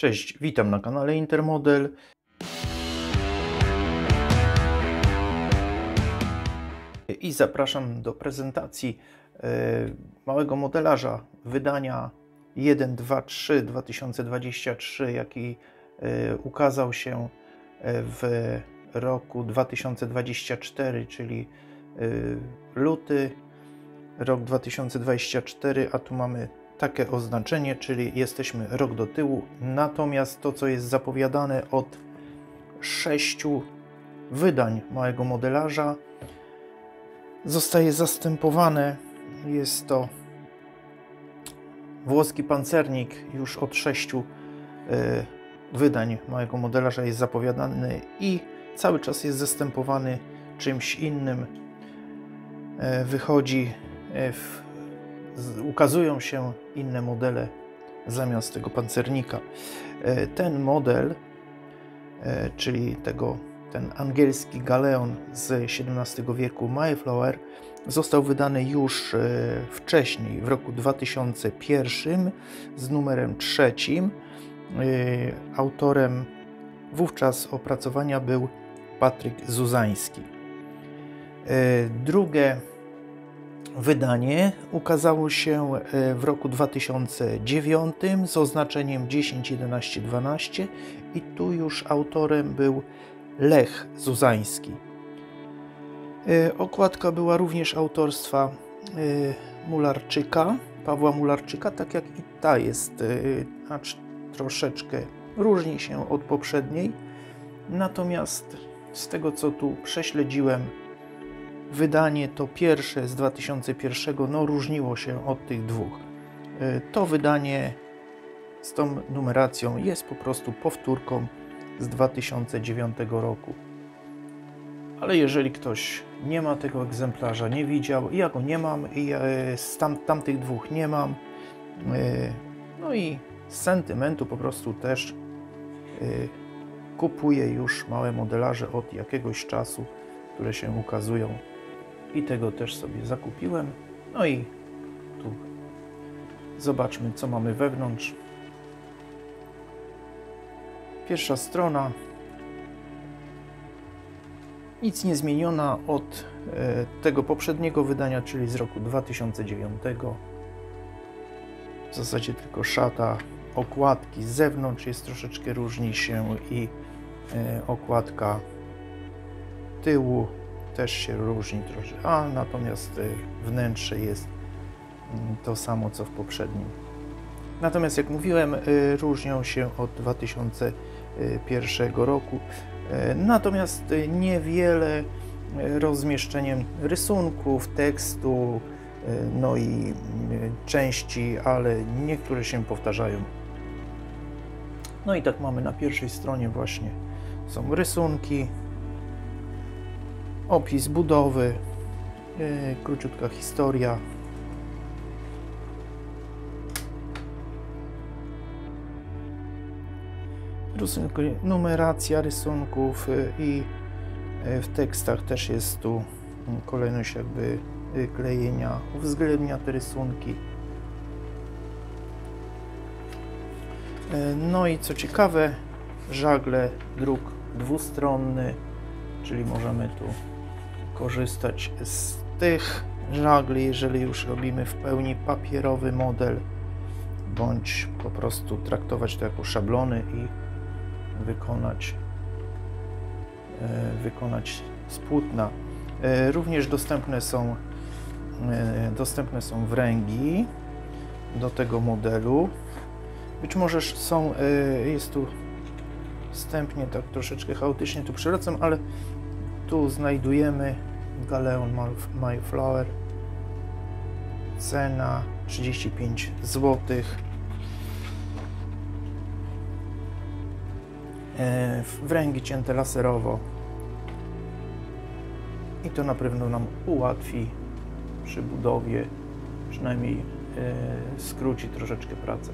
Cześć, witam na kanale Intermodel. I zapraszam do prezentacji małego modelarza wydania 1.2.3 2023, jaki ukazał się w roku 2024, czyli luty, rok 2024, a tu mamy takie oznaczenie, czyli jesteśmy rok do tyłu. Natomiast to, co jest zapowiadane od 6 wydań małego modelarza, zostaje zastępowane. Jest to włoski pancernik. Już od 6 wydań małego modelarza jest zapowiadany i cały czas jest zastępowany czymś innym. Ukazują się inne modele zamiast tego pancernika. Ten model, czyli ten angielski galeon z XVII wieku Mayflower, został wydany już wcześniej, w roku 2001 z numerem 3. Autorem wówczas opracowania był Patryk Zuzański. Drugie wydanie ukazało się w roku 2009 z oznaczeniem 10, 11, 12 i tu już autorem był Lech Zuzański. Okładka była również autorstwa Mularczyka, Pawła Mularczyka, tak jak i ta jest, acz troszeczkę różni się od poprzedniej. Natomiast z tego, co tu prześledziłem, wydanie to pierwsze z 2001 różniło się od tych dwóch. To wydanie z tą numeracją jest po prostu powtórką z 2009 roku. Ale jeżeli ktoś nie ma tego egzemplarza, nie widział, ja go nie mam i z tamtych dwóch nie mam, no i z sentymentu po prostu też kupuję już małe modelarze od jakiegoś czasu, które się ukazują. I tego też sobie zakupiłem. No i tu zobaczmy, co mamy wewnątrz. Pierwsza strona. Nic nie zmieniona od tego poprzedniego wydania, czyli z roku 2009. W zasadzie tylko szata okładki z zewnątrz jest troszeczkę różni się i okładka tyłu też się różni troszkę, a natomiast wnętrze jest to samo, co w poprzednim. Natomiast jak mówiłem, różnią się od 2001 roku, natomiast niewiele rozmieszczeniem rysunków, tekstu, no i części, ale niektóre się powtarzają. No i tak mamy na pierwszej stronie właśnie są rysunki, opis budowy, króciutka historia. Numeracja rysunków i w tekstach też jest tu kolejność jakby klejenia, uwzględnia te rysunki. No i co ciekawe, żagle, druk dwustronny, czyli możemy tu korzystać z tych żagli, jeżeli już robimy w pełni papierowy model, bądź po prostu traktować to jako szablony i wykonać z płótna. Również dostępne są wręgi do tego modelu. Być może jest tu wstępnie, tak troszeczkę chaotycznie tu przewracam, ale tu znajdujemy galeon Mayflower. Cena 35 zł. Wręgi cięte laserowo. I to na pewno nam ułatwi przy budowie, przynajmniej skróci troszeczkę pracę.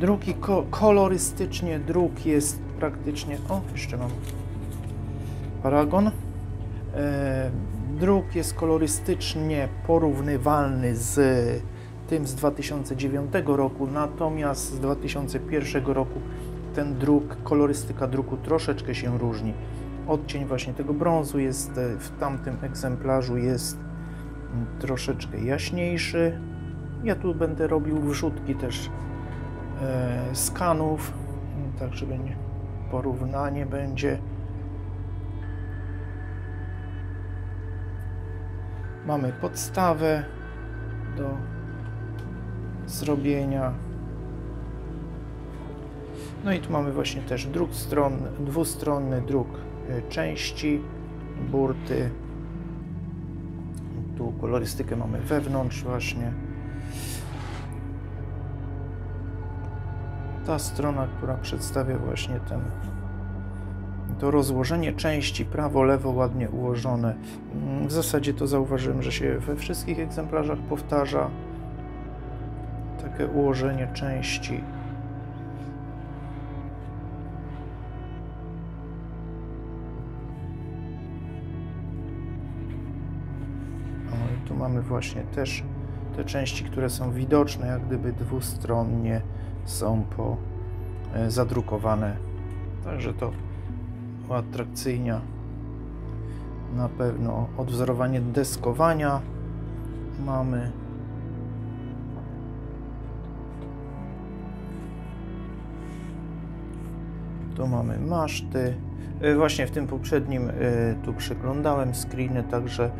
Druki kolorystycznie, druk jest praktycznie... O, jeszcze mam paragon. Druk jest kolorystycznie porównywalny z tym z 2009 roku, natomiast z 2001 roku ten druk, kolorystyka druku troszeczkę się różni. Odcień właśnie tego brązu jest w tamtym egzemplarzu jest troszeczkę jaśniejszy. Ja tu będę robił wrzutki też skanów, tak żeby porównanie będzie. Mamy podstawę do zrobienia. No i tu mamy właśnie też druk stronny, dwustronny druk części, burty. Tu kolorystykę mamy wewnątrz właśnie. Ta strona, która przedstawia właśnie to rozłożenie części, prawo, lewo ładnie ułożone. W zasadzie to zauważyłem, że się we wszystkich egzemplarzach powtarza takie ułożenie części. Tu mamy właśnie też te części, które są widoczne, jak gdyby dwustronnie są zadrukowane. Także to uatrakcyjnia na pewno. Odwzorowanie deskowania mamy. Tu mamy maszty. Właśnie w tym poprzednim tu przeglądałem screeny, także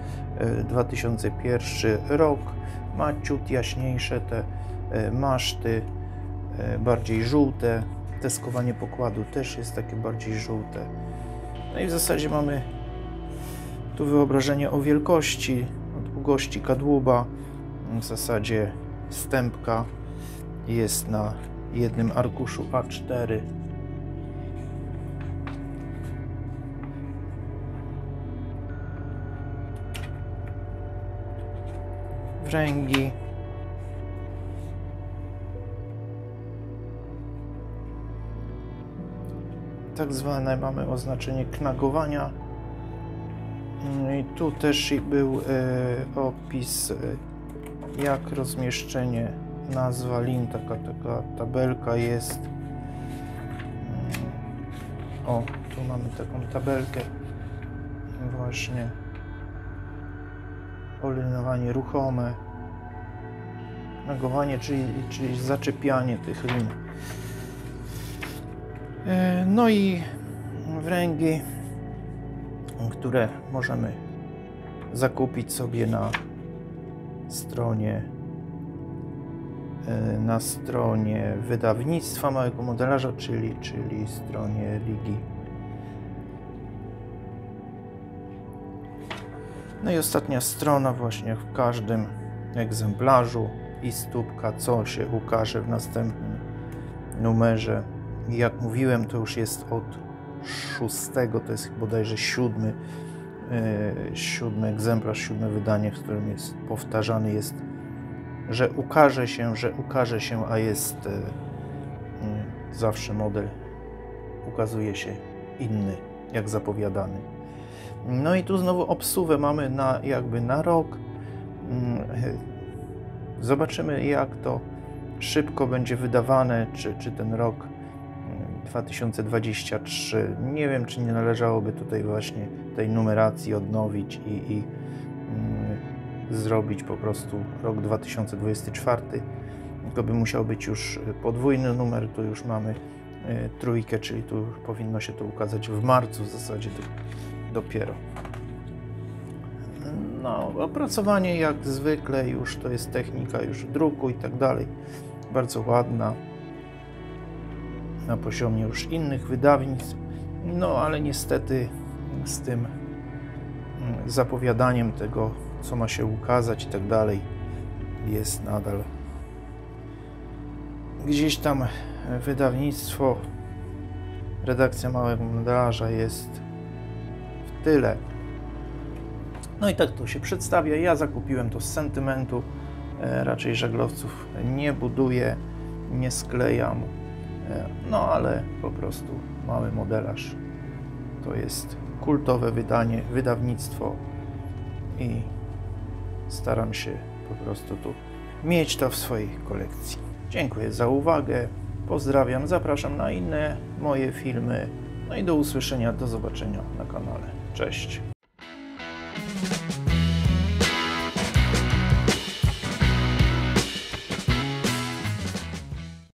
2001 rok. Ma ciut jaśniejsze te maszty, bardziej żółte. Deskowanie pokładu też jest takie bardziej żółte. No i w zasadzie mamy tu wyobrażenie o wielkości, o długości kadłuba. W zasadzie stępka jest na jednym arkuszu A4. Wręgi. Tak zwane mamy oznaczenie knagowania. I tu też był opis, jak rozmieszczenie, nazwa lin, taka tabelka jest. O, tu mamy taką tabelkę właśnie. Olinowanie ruchome, knagowanie, czyli zaczepianie tych lin. No i wręgi, które możemy zakupić sobie na stronie wydawnictwa Małego Modelarza, czyli stronie Ligi. No i ostatnia strona właśnie w każdym egzemplarzu i stópka, co się ukaże w następnym numerze. Jak mówiłem, to już jest od 6, to jest bodajże 7 egzemplarz, 7 wydanie, w którym jest powtarzany jest, że ukaże się, a jest zawsze model ukazuje się inny, jak zapowiadany. No i tu znowu obsuwę mamy jakby na rok. Zobaczymy, jak to szybko będzie wydawane, czy ten rok 2023. Nie wiem, czy nie należałoby tutaj właśnie tej numeracji odnowić i zrobić po prostu rok 2024. Tylko by musiał być już podwójny numer, tu już mamy trójkę, czyli tu powinno się to ukazać w marcu w zasadzie dopiero. No, opracowanie jak zwykle już to jest technika już druku i tak dalej. Bardzo ładna. Na poziomie już innych wydawnictw. No, ale niestety z tym zapowiadaniem tego, co ma się ukazać i tak dalej, jest nadal gdzieś tam wydawnictwo, redakcja Małego Modelarza jest w tyle. No i tak to się przedstawia. Ja zakupiłem to z sentymentu. Raczej żaglowców nie buduję, nie sklejam. No ale po prostu Mały Modelarz to jest kultowe wydawnictwo i staram się po prostu tu mieć to w swojej kolekcji. Dziękuję za uwagę, pozdrawiam, zapraszam na inne moje filmy, no i do usłyszenia, do zobaczenia na kanale. Cześć!